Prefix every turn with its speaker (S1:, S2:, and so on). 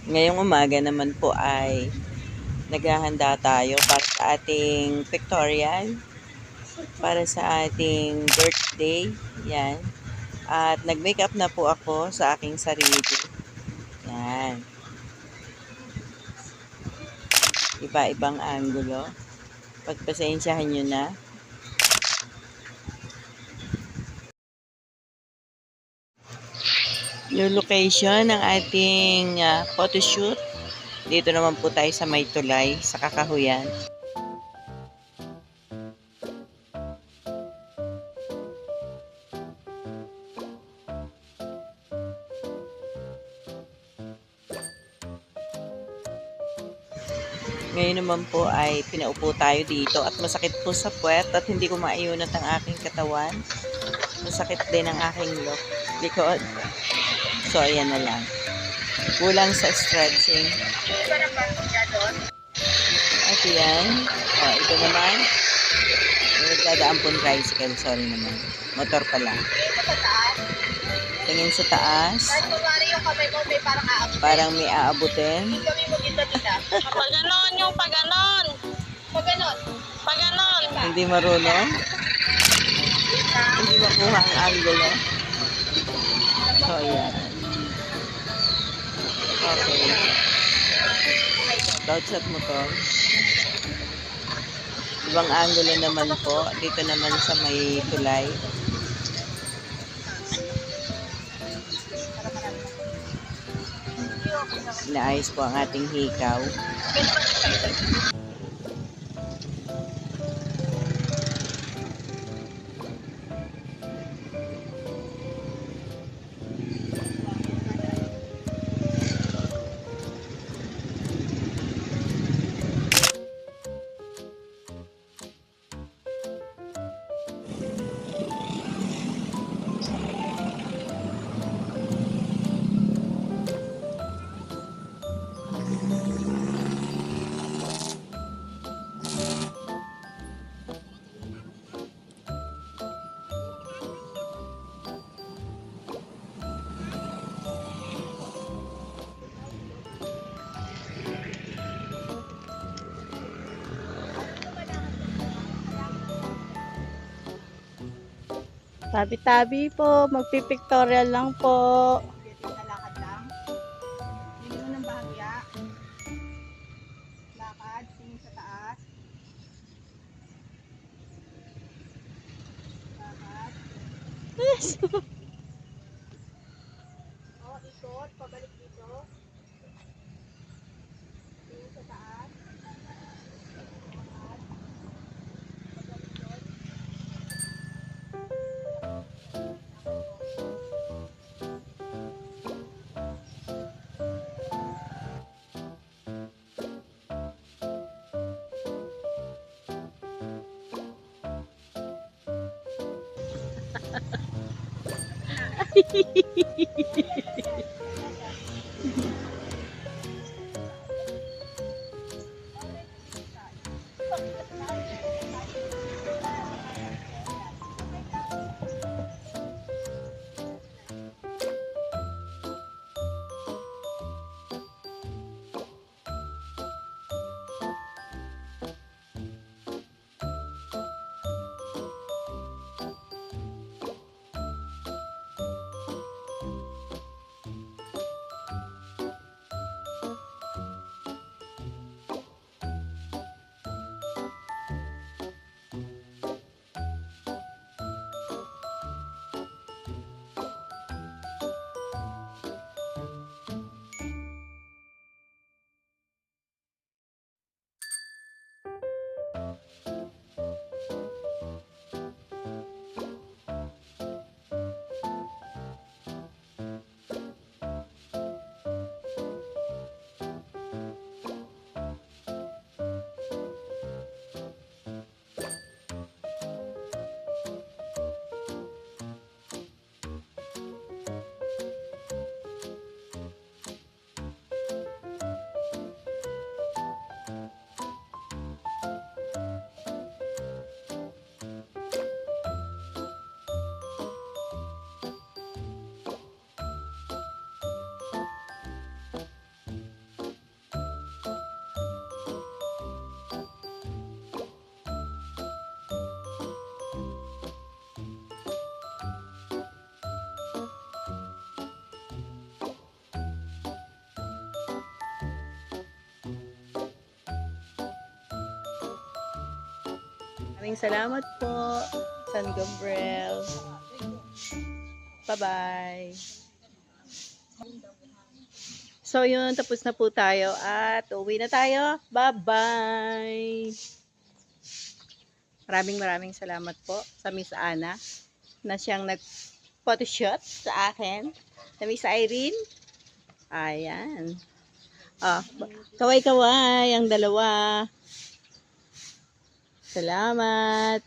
S1: Ngayong umaga naman po ay naghahanda tayo para sa ating pictorial, para sa ating birthday. Yan. At nag-makeup na po ako sa aking sarili. Yan. Iba-ibang angulo. Pagpasensyahan nyo na. Yung location ng ating photoshoot. Dito naman po tayo sa May Tulay, sa Kakahuyan. Ngayon naman po ay pinaupo tayo dito at masakit po sa puwet at hindi ko maayunat ang aking katawan. Masakit din ang aking likod. So, ayan na lang. Kulang sa stretching. At yan. Ito naman. Nagdadaan po tricycle. Sorry naman. Motor pala. Tingin sa taas. Parang may aabutin.
S2: Pag ganon, yung pag ganon. Pag ganon. Pag ganon.
S1: Hindi marunong. Hindi makuha ang angulo. So, ayan. Okay. Shoutout mo to. Ibang angulo naman po. Dito naman sa May Tulay. Inaayos po ang ating hikaw.
S2: Tabi-tabi po, magpipictorial lang po.
S3: Lakad lang. Hindi mo ng bahagya. Lakad, tingin sa taas. Lakad. Ikot, pabalik dito. Tingin sa taas. Lakad. Pabalik doon.
S1: maraming salamat po, San Gabriel. Bye-bye. So yun, tapos na po tayo at uwi na tayo. Bye-bye. Maraming salamat po sa Miss Ana na siyang nag-photoshoot sa akin. Sa Miss Irene. Ayan. Ah, kaway-kaway ang dalawa. Salamat.